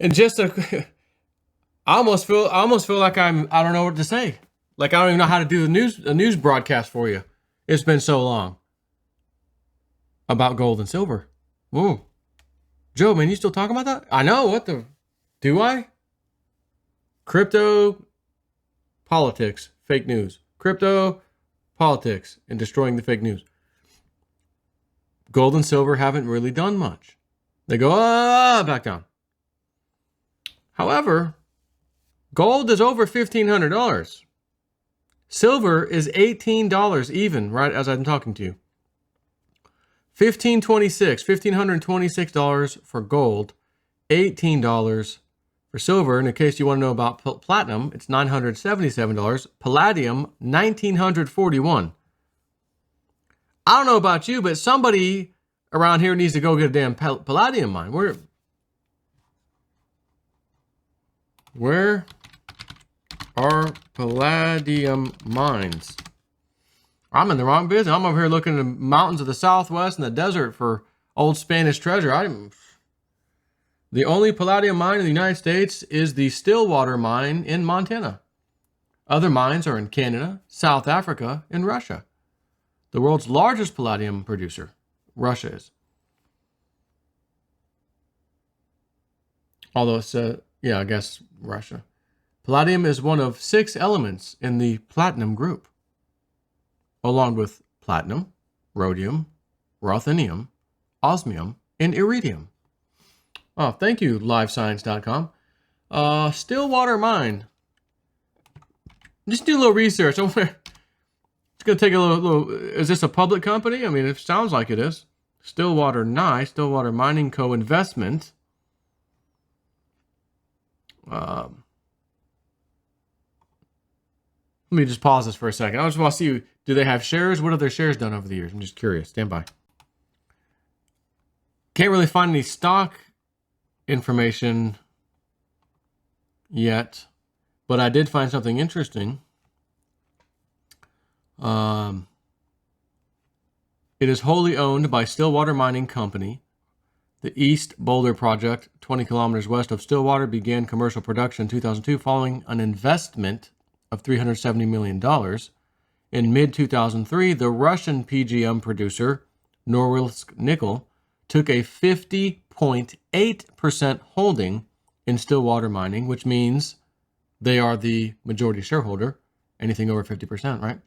And just a, I almost feel like I don't know what to say. Like I don't even know how to do a news broadcast for you. It's been so long about gold and silver. Whoa. Joe, man, you still talking about that? I know. What the? Do I? Crypto politics, fake news. Crypto politics and destroying the fake news. Gold and silver haven't really done much. They go back down. However, gold is over $1,500. Silver is $18 even, right as I'm talking to you. $1,526 for gold, $18 for silver. And in case you want to know about platinum, it's $977. Palladium, $1,941. I don't know about you, but somebody around here needs to go get a damn palladium mine. Where are palladium mines? I'm in the wrong business. I'm over here looking at the mountains of the Southwest and the desert for old Spanish treasure. The only palladium mine in the United States is the Stillwater mine in Montana. Other mines are in Canada, South Africa, and Russia. The world's largest palladium producer, Russia is. Although it's, I guess Russia. Palladium is one of 6 elements in the platinum group, along with platinum, rhodium, ruthenium, osmium, and iridium. Oh, thank you, livescience.com. Stillwater mine. Just do a little research. It's going to take a little. Is this a public company? I mean, it sounds like it is. Stillwater Mining Co. Investment. Let me just pause this for a second. I just want to see, do they have shares? What have their shares done over the years? I'm just curious. Stand by. Can't really find any stock information yet, but I did find something interesting. It is wholly owned by Stillwater Mining Company. The East Boulder project, 20 kilometers west of Stillwater, began commercial production in 2002 following an investment of $370 million. In mid-2003, the Russian PGM producer, Norilsk Nickel, took a 50.8% holding in Stillwater Mining, which means they are the majority shareholder, anything over 50%, right?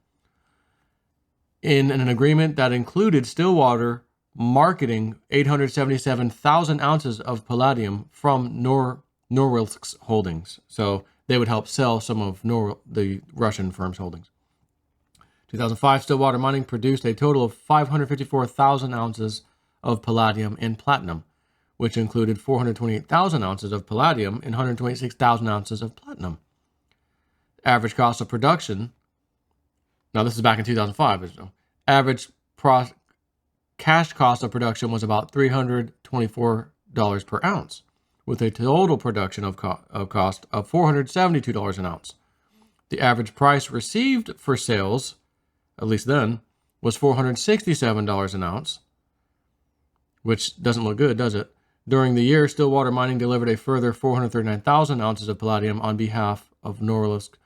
In an agreement that included Stillwater marketing 877,000 ounces of palladium from Norilsk's holdings. So they would help sell some of the Russian firm's holdings. 2005, Stillwater Mining produced a total of 554,000 ounces of palladium and platinum, which included 428,000 ounces of palladium and 126,000 ounces of platinum. Average cost of production, now this is back in 2005, so average cash cost of production was about $324 per ounce, with a total production of cost of $472 an ounce. The average price received for sales, at least then, was $467 an ounce, which doesn't look good, does it? During the year, Stillwater Mining delivered a further 439,000 ounces of palladium on behalf of Norilsk,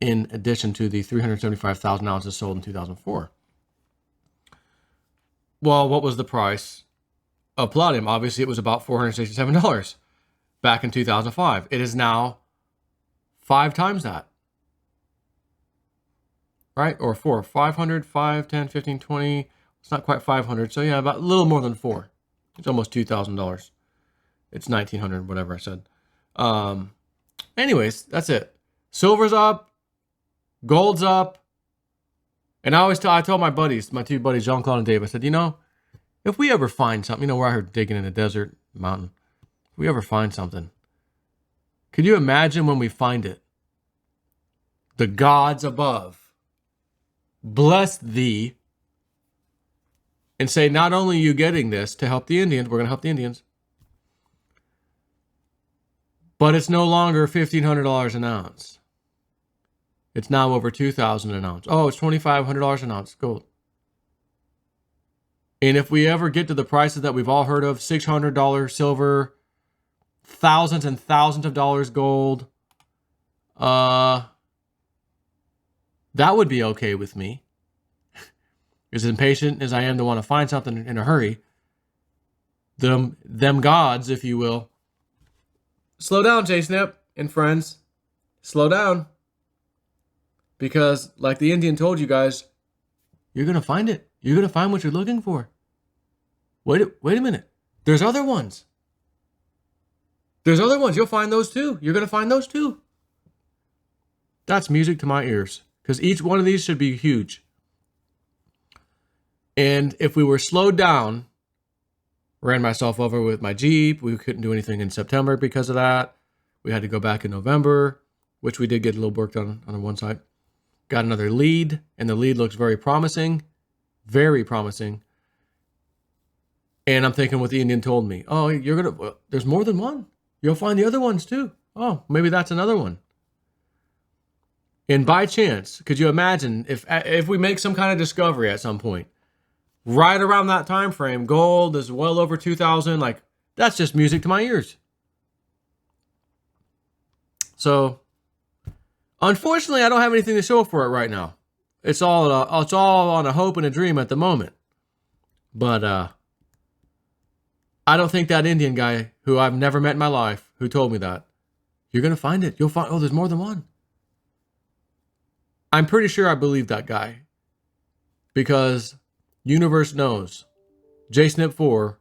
in addition to the 375,000 ounces sold in 2004. Well, what was the price of palladium? Obviously, it was about $467 back in 2005. It is now 5 times that. Right? Or 500, 5, 10, 15, 20. It's not quite 500. So yeah, about a little more than 4. It's almost $2,000. It's 1,900, whatever I said. Anyways, that's it. Silver's up. Gold's up. And I told my buddies, my 2 buddies, Jean-Claude and Dave, I said, if we ever find something, we're out here digging in a desert mountain. If we ever find something, could you imagine when we find it? The gods above bless thee and say, not only are you getting this to help the Indians, we're going to help the Indians, but it's no longer $1,500 an ounce. It's now over $2,000 an ounce. Oh, it's $2,500 an ounce gold. And if we ever get to the prices that we've all heard of, $600 silver, thousands and thousands of dollars gold, that would be okay with me. As impatient as I am to want to find something in a hurry, them gods, if you will. Slow down, J-Snip and friends. Slow down. Because, like the Indian told you guys, you're going to find it. You're going to find what you're looking for. Wait a minute. There's other ones. There's other ones. You'll find those too. You're going to find those too. That's music to my ears. Because each one of these should be huge. And if we were slowed down, ran myself over with my Jeep. We couldn't do anything in September because of that. We had to go back in November, which we did get a little work done on one side. Got another lead, and the lead looks very promising. Very promising. And I'm thinking what the Indian told me. Oh, there's more than one. You'll find the other ones too. Oh, maybe that's another one. And by chance, could you imagine if we make some kind of discovery at some point, right around that time frame, gold is well over 2,000. Like, that's just music to my ears. So, unfortunately, I don't have anything to show for it right now. It's all on a hope and a dream at the moment. But I don't think that Indian guy, who I've never met in my life, who told me that, you're going to find it. You'll find, there's more than one. I'm pretty sure I believe that guy. Because universe knows J-Snip 4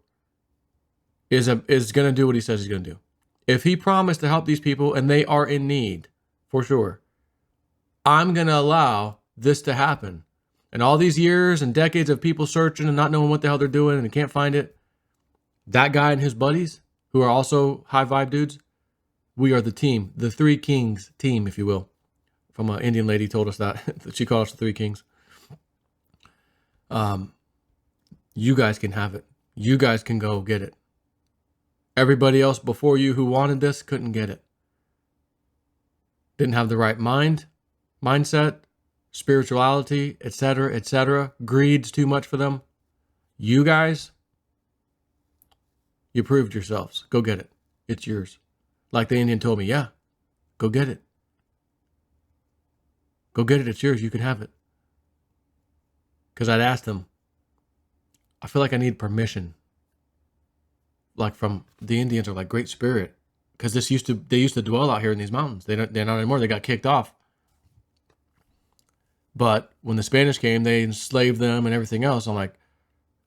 is going to do what he says he's going to do. If he promised to help these people and they are in need, for sure, I'm going to allow this to happen. And all these years and decades of people searching and not knowing what the hell they're doing and can't find it, that guy and his buddies, who are also high vibe dudes, we are the team, the Three Kings team, if you will. From an Indian lady told us that. She called us the Three Kings. You guys can have it. You guys can go get it. Everybody else before you who wanted this couldn't get it. Didn't have the right mindset, spirituality, etc., etc. Greed's too much for them. You guys, you proved yourselves. Go get it. It's yours. Like the Indian told me, yeah, go get it. Go get it. It's yours. You can have it. Because I'd asked him, I feel like I need permission. Like from the Indians are like Great Spirit. Because they used to dwell out here in these mountains. They're not anymore. They got kicked off. But when the Spanish came, they enslaved them and everything else. I'm like,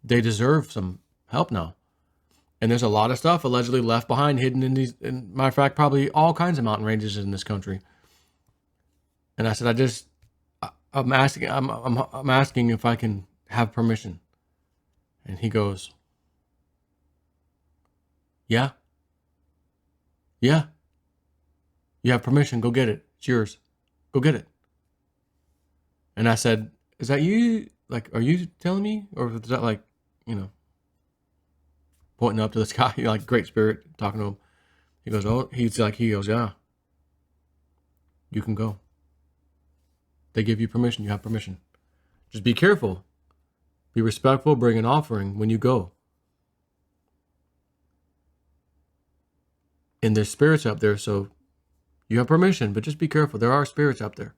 they deserve some help now. And there's a lot of stuff allegedly left behind, hidden in these, in matter of fact, probably all kinds of mountain ranges in this country. And I said, I'm asking if I can have permission. And he goes, yeah. Yeah. You have permission. Go get it. It's yours. Go get it. And I said, is that you? Like, are you telling me? Or is that like, pointing up to the sky, like Great Spirit, talking to him. He goes, yeah. You can go. They give you permission. You have permission. Just be careful. Be respectful. Bring an offering when you go. And there's spirits up there, so you have permission, but just be careful. There are spirits up there.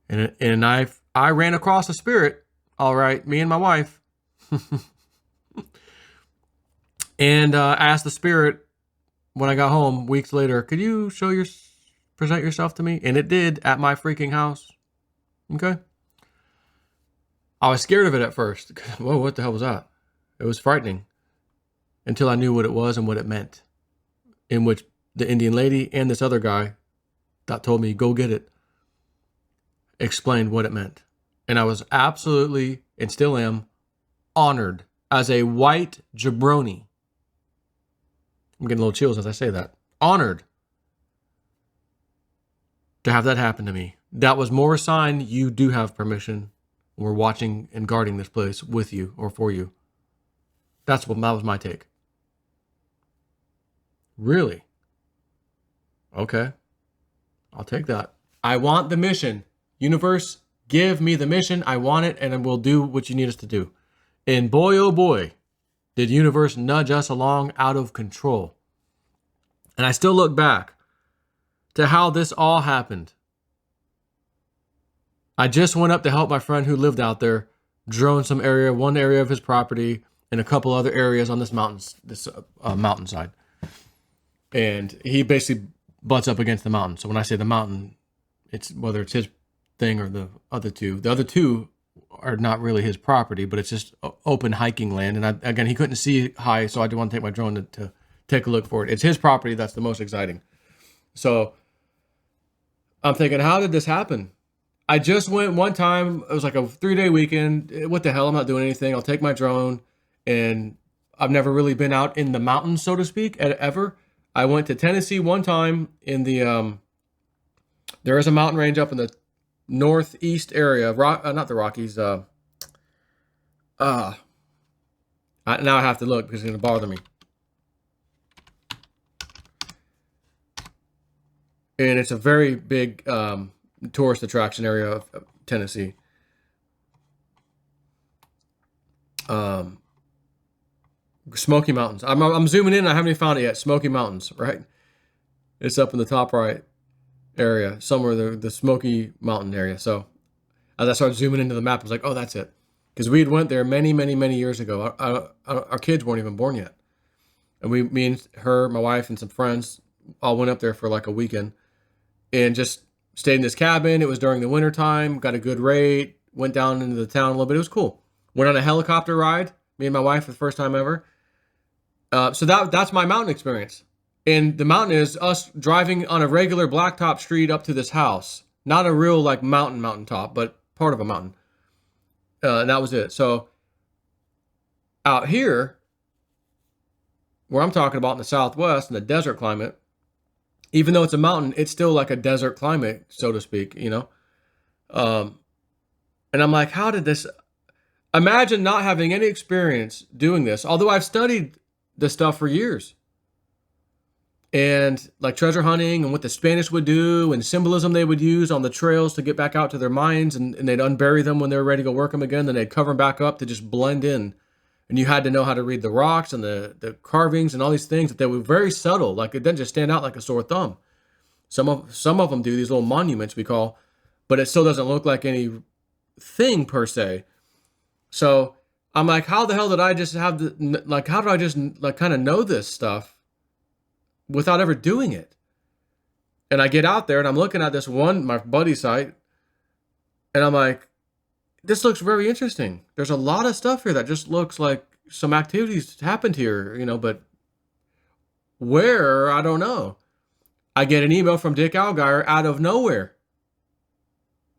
And I ran across a spirit, all right, me and my wife, and asked the spirit when I got home weeks later, could you present yourself to me? And it did at my freaking house. Okay. I was scared of it at first. Whoa, what the hell was that? It was frightening until I knew what it was and what it meant. In which the Indian lady and this other guy that told me, go get it, explained what it meant. And I was absolutely, and still am, honored as a white jabroni. I'm getting a little chills as I say that. Honored to have that happen to me. That was more a sign you do have permission. We're watching and guarding this place with you or for you. That was my take. Really? Okay. I'll take that. I want the mission. Universe, give me the mission. I want it, and we'll do what you need us to do. And boy, oh boy, did universe nudge us along out of control. And I still look back to how this all happened. I just went up to help my friend who lived out there drone one area of his property and a couple other areas on this mountainside. And he basically butts up against the mountain. So when I say the mountain, it's whether it's his thing or the other two. The other two are not really his property, but it's just open hiking land. And again, he couldn't see high, so I didn't want to take my drone to take a look for it. It's his property that's the most exciting. So I'm thinking, how did this happen? I just went one time. It was like a 3-day weekend. What the hell? I'm not doing anything. I'll take my drone. And I've never really been out in the mountains, so to speak, ever. I went to Tennessee one time in the, there is a mountain range up in the northeast area, not the Rockies. Now I have to look because it's going to bother me. And it's a very big tourist attraction area of Tennessee. Smoky Mountains. I'm zooming in. I haven't even found it yet. Smoky Mountains, right? It's up in the top right area, somewhere the Smoky Mountain area. So as I started zooming into the map, I was like, oh, that's it. Because we had went there many, many, many years ago. Our kids weren't even born yet. And me and her, my wife, and some friends all went up there for like a weekend and just stayed in this cabin. It was during the winter time, got a good rate, went down into the town a little bit. It was cool. Went on a helicopter ride, me and my wife, for the first time ever. So that's my mountain experience. And the mountain is us driving on a regular blacktop street up to this house. Not a real like mountaintop, but part of a mountain. And that was it. So out here, where I'm talking about in the Southwest, in the desert climate, even though it's a mountain, it's still like a desert climate, so to speak, you know? And I'm like, how did this... Imagine not having any experience doing this, although I've studied this stuff for years. And like treasure hunting and what the Spanish would do and symbolism they would use on the trails to get back out to their mines, and they'd unbury them when they were ready to go work them again. Then they'd cover them back up to just blend in. And you had to know how to read the rocks and the carvings and all these things that they were very subtle. Like it doesn't just stand out like a sore thumb. Some of them do these little monuments we call, but it still doesn't look like any thing per se. So I'm like, how the hell did I just have how did I just like kind of know this stuff without ever doing it? And I get out there and I'm looking at this my buddy's site, and I'm like, this looks very interesting. There's a lot of stuff here that just looks like some activities happened here, you know, but where, I don't know. I get an email from Dick Allgaier out of nowhere.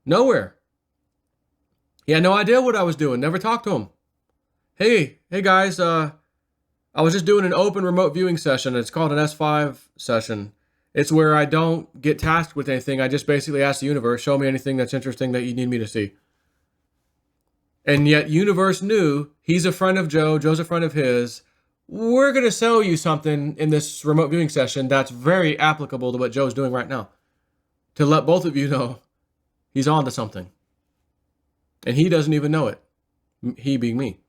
Nowhere. He had no idea what I was doing. Never talked to him. Hey guys, I was just doing an open remote viewing session. It's called an S5 session. It's where I don't get tasked with anything. I just basically ask the universe, show me anything that's interesting that you need me to see. And yet universe knew he's a friend of Joe. Joe's a friend of his. We're going to sell you something in this remote viewing session that's very applicable to what Joe's doing right now. To let both of you know he's on to something. And he doesn't even know it. He being me.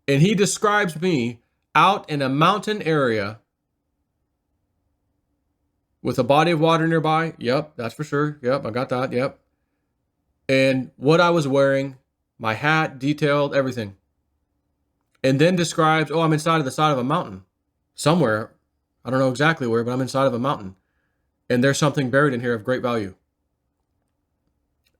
And he describes me out in a mountain area with a body of water nearby. Yep, that's for sure. Yep, I got that. Yep. And what I was wearing, my hat, detailed, everything. And then describes, oh, I'm inside of the side of a mountain. Somewhere. I don't know exactly where, but I'm inside of a mountain. And there's something buried in here of great value.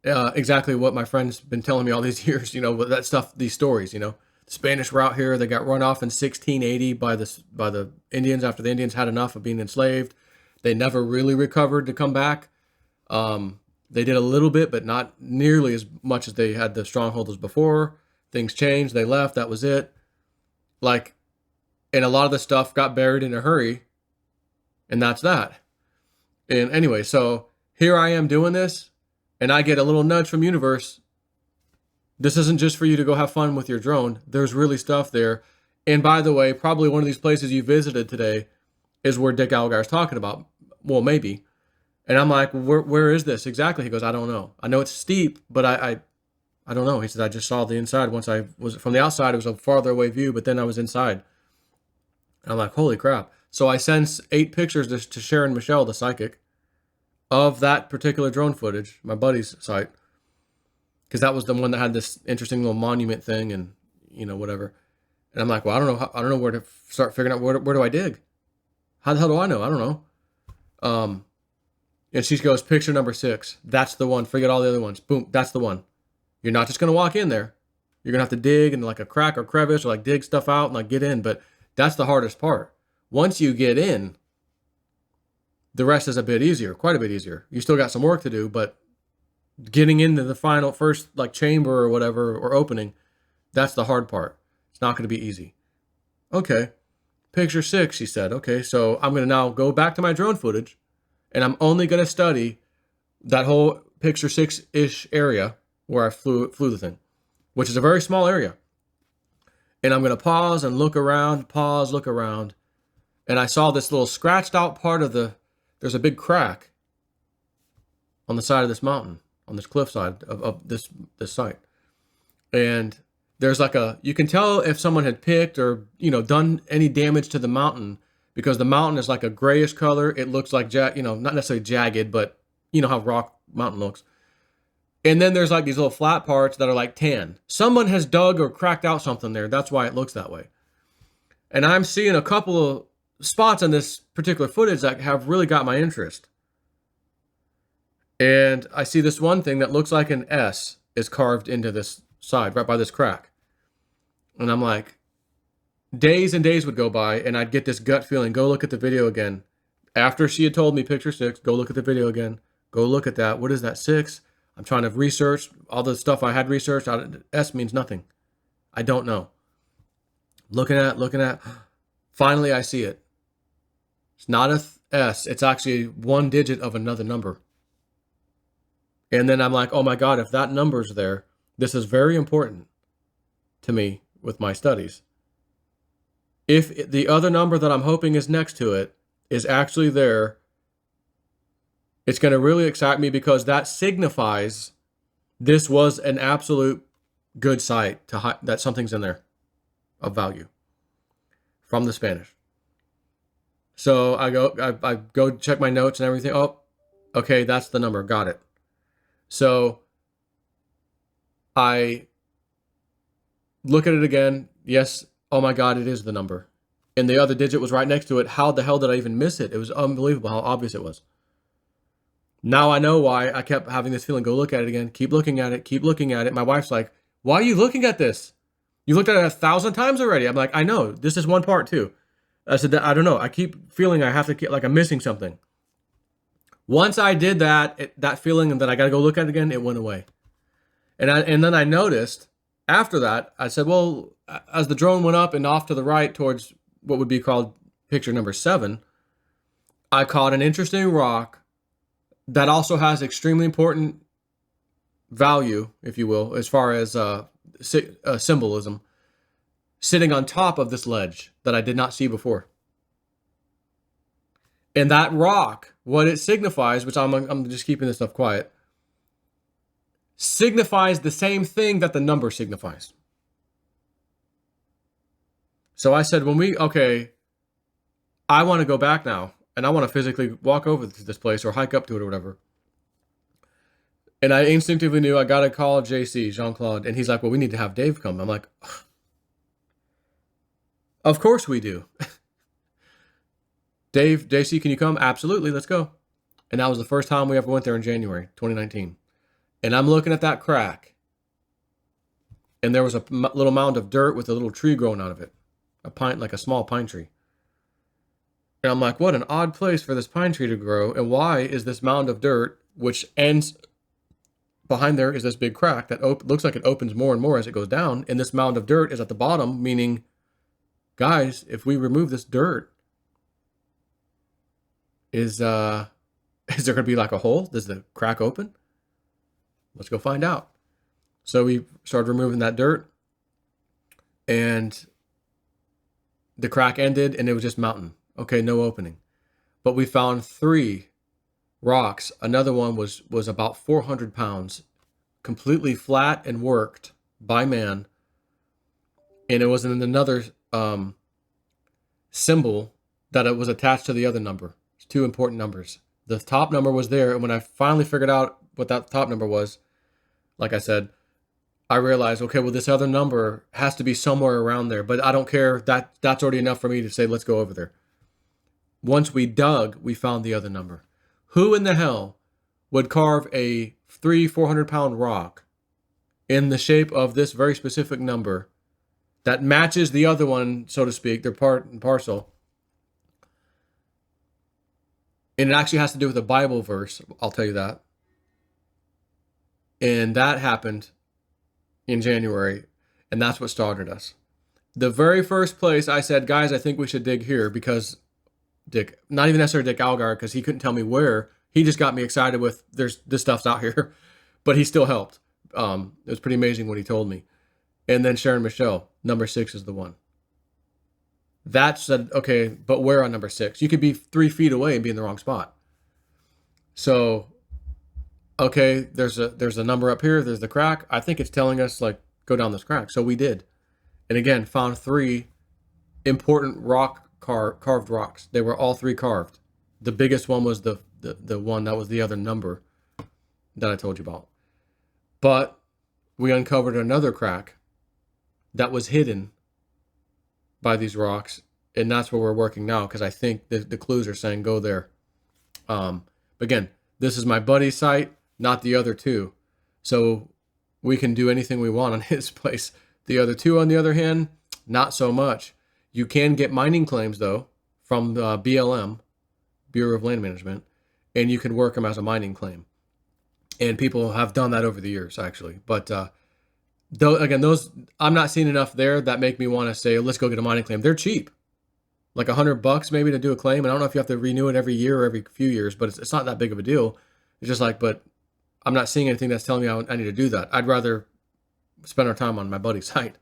Exactly what my friend's been telling me all these years, you know, that stuff, these stories, you know. The Spanish were out here. They got run off in 1680 by the Indians after the Indians had enough of being enslaved. They never really recovered to come back. They did a little bit, but not nearly as much as they had the strongholds before. Things changed. They left. That was it. Like, and a lot of the stuff got buried in a hurry. And that's that. And anyway, so here I am doing this, and I get a little nudge from universe. This isn't just for you to go have fun with your drone. There's really stuff there. And by the way, probably one of these places you visited today is where Dick Allgaier's talking about. Well, maybe. And I'm like, where is this exactly? He goes, I don't know. I know it's steep, but I don't know. He said, I just saw the inside. Once I was from the outside, it was a farther away view, but then I was inside. And I'm like, holy crap. So I sent 8 pictures to Sharon Michelle, the psychic, of that particular drone footage, my buddy's site, because that was the one that had this interesting little monument thing and, you know, whatever. And I'm like, well, I don't know where to start figuring out where do I dig? How the hell do I know? I don't know. And she goes, picture number 6. That's the one. Forget all the other ones. Boom. That's the one. You're not just going to walk in there. You're going to have to dig in like a crack or crevice or like dig stuff out and like get in. But that's the hardest part. Once you get in, the rest is a bit easier, quite a bit easier. You still got some work to do, but getting into the final first like chamber or whatever or opening, that's the hard part. It's not going to be easy. Okay. Picture 6, she said. Okay, so I'm going to now go back to my drone footage and I'm only going to study that whole picture 6-ish area where I flew the thing, which is a very small area. And I'm going to pause and look around, look around. And I saw this little scratched out part of there's a big crack on the side of this mountain, on this cliffside of this site. And there's like you can tell if someone had picked or, you know, done any damage to the mountain because the mountain is like a grayish color. It looks like, you know, not necessarily jagged, but you know how rock mountain looks. And then there's like these little flat parts that are like tan. Someone has dug or cracked out something there. That's why it looks that way. And I'm seeing a couple of spots on this particular footage that have really got my interest. And I see this one thing that looks like an S is carved into this side right by this crack. And I'm like, days and days would go by and I'd get this gut feeling, go look at the video again. After she had told me picture 6, go look at the video again. Go look at that. What is that 6? I'm trying to research all the stuff I had researched. S means nothing. I don't know. Looking at. Finally, I see it. It's not a S. It's actually one digit of another number. And then I'm like, oh my God, if that number's there, this is very important to me with my studies. If the other number that I'm hoping is next to it is actually there, it's going to really excite me because that signifies this was an absolute good site that something's in there of value from the Spanish. So I go check my notes and everything. Oh, okay, that's the number. Got it. So I look at it again. Yes. Oh my God, it is the number. And the other digit was right next to it. How the hell did I even miss it? It was unbelievable how obvious it was. Now I know why I kept having this feeling. Go look at it again. Keep looking at it. Keep looking at it. My wife's like, why are you looking at this? You looked at it 1,000 times already. I'm like, I know. This is one part too. I said, I don't know. I keep feeling I have to get like I'm missing something. Once I did that, that feeling that I got to go look at it again, it went away. And then I noticed after that, I said, well, as the drone went up and off to the right towards what would be called picture number 7, I caught an interesting rock that also has extremely important value, if you will, as far as symbolism, sitting on top of this ledge that I did not see before. And that rock, what it signifies, which I'm just keeping this stuff quiet, signifies the same thing that the number signifies. So I said, I want to go back now and I want to physically walk over to this place or hike up to it or whatever. And I instinctively knew I got to call JC, Jean-Claude. And he's like, well, we need to have Dave come. I'm like, of course we do. Dave, JC, can you come? Absolutely. Let's go. And that was the first time we ever went there in January 2019. And I'm looking at that crack. And there was a little mound of dirt with a little tree growing out of it. Like a small pine tree. And I'm like, what an odd place for this pine tree to grow. And why is this mound of dirt, which ends behind there is this big crack that looks like it opens more and more as it goes down. And this mound of dirt is at the bottom, meaning, guys, if we remove this dirt, is there going to be like a hole? Does the crack open? Let's go find out. So we started removing that dirt and the crack ended and it was just mountain. Okay, no opening. But we found 3 rocks. Another one was about 400 pounds, completely flat and worked by man. And it was in another symbol that it was attached to the other number. It's two important numbers. The top number was there, and when I finally figured out what that top number was, like I said, I realized, okay, well, this other number has to be somewhere around there, but I don't care. That's already enough for me to say, let's go over there. Once we dug, we found the other number. Who in the hell would carve a 400-pound rock in the shape of this very specific number that matches the other one, so to speak, they're part and parcel? And it actually has to do with a Bible verse, I'll tell you that. And that happened in January, and that's what started us. The very first place I said, guys, I think we should dig here, because not even necessarily Dick Algar, because he couldn't tell me where. He just got me excited with this stuff's out here, but he still helped. It was pretty amazing what he told me. And then Sharon Michelle, number 6 is the one. That said, okay, but where on number 6? You could be 3 feet away and be in the wrong spot. So, okay, there's a number up here. There's the crack. I think it's telling us, like, go down this crack. So we did. And again, found 3 important carved rocks. They were all 3 carved. The biggest one was the one that was the other number that I told you about. But we uncovered another crack that was hidden by these rocks, and that's where we're working now, because I think the clues are saying go there. Again, this is my buddy's site, not the other 2. So we can do anything we want on his place. The other 2, on the other hand, not so much. You can get mining claims, though, from the BLM, Bureau of Land Management, and you can work them as a mining claim. And people have done that over the years, actually. But those, I'm not seeing enough there that make me want to say, let's go get a mining claim. They're cheap, like $100 maybe to do a claim. And I don't know if you have to renew it every year or every few years, but it's not that big of a deal. It's just like, but I'm not seeing anything that's telling me I need to do that. I'd rather spend our time on my buddy's site.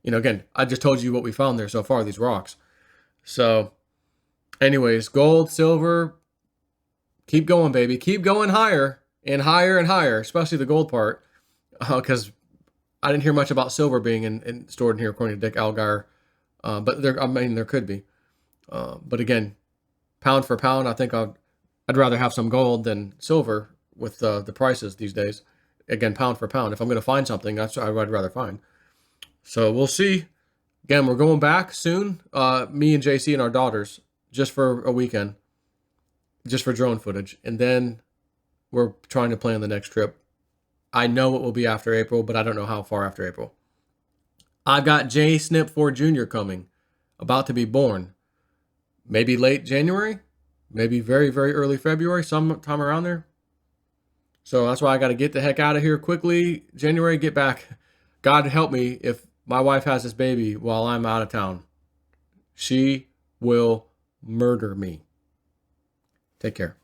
Again, I just told you what we found there so far, these rocks. So anyways, gold, silver, keep going, baby. Keep going higher and higher and higher, especially the gold part, because I didn't hear much about silver being stored in here, according to Dick Algar. But there could be. But again, pound for pound, I think I'd rather have some gold than silver with the prices these days. Again, pound for pound. If I'm going to find something, that's what I'd rather find. So we'll see. Again, we're going back soon. Me and JC and our daughters, just for a weekend, just for drone footage. And then we're trying to plan the next trip. I know it will be after April, but I don't know how far after April. I've got J. Snip 4 Jr. coming, about to be born. Maybe late January, maybe very, very early February, sometime around there. So that's why I got to get the heck out of here quickly. January, get back. God help me if my wife has this baby while I'm out of town. She will murder me. Take care.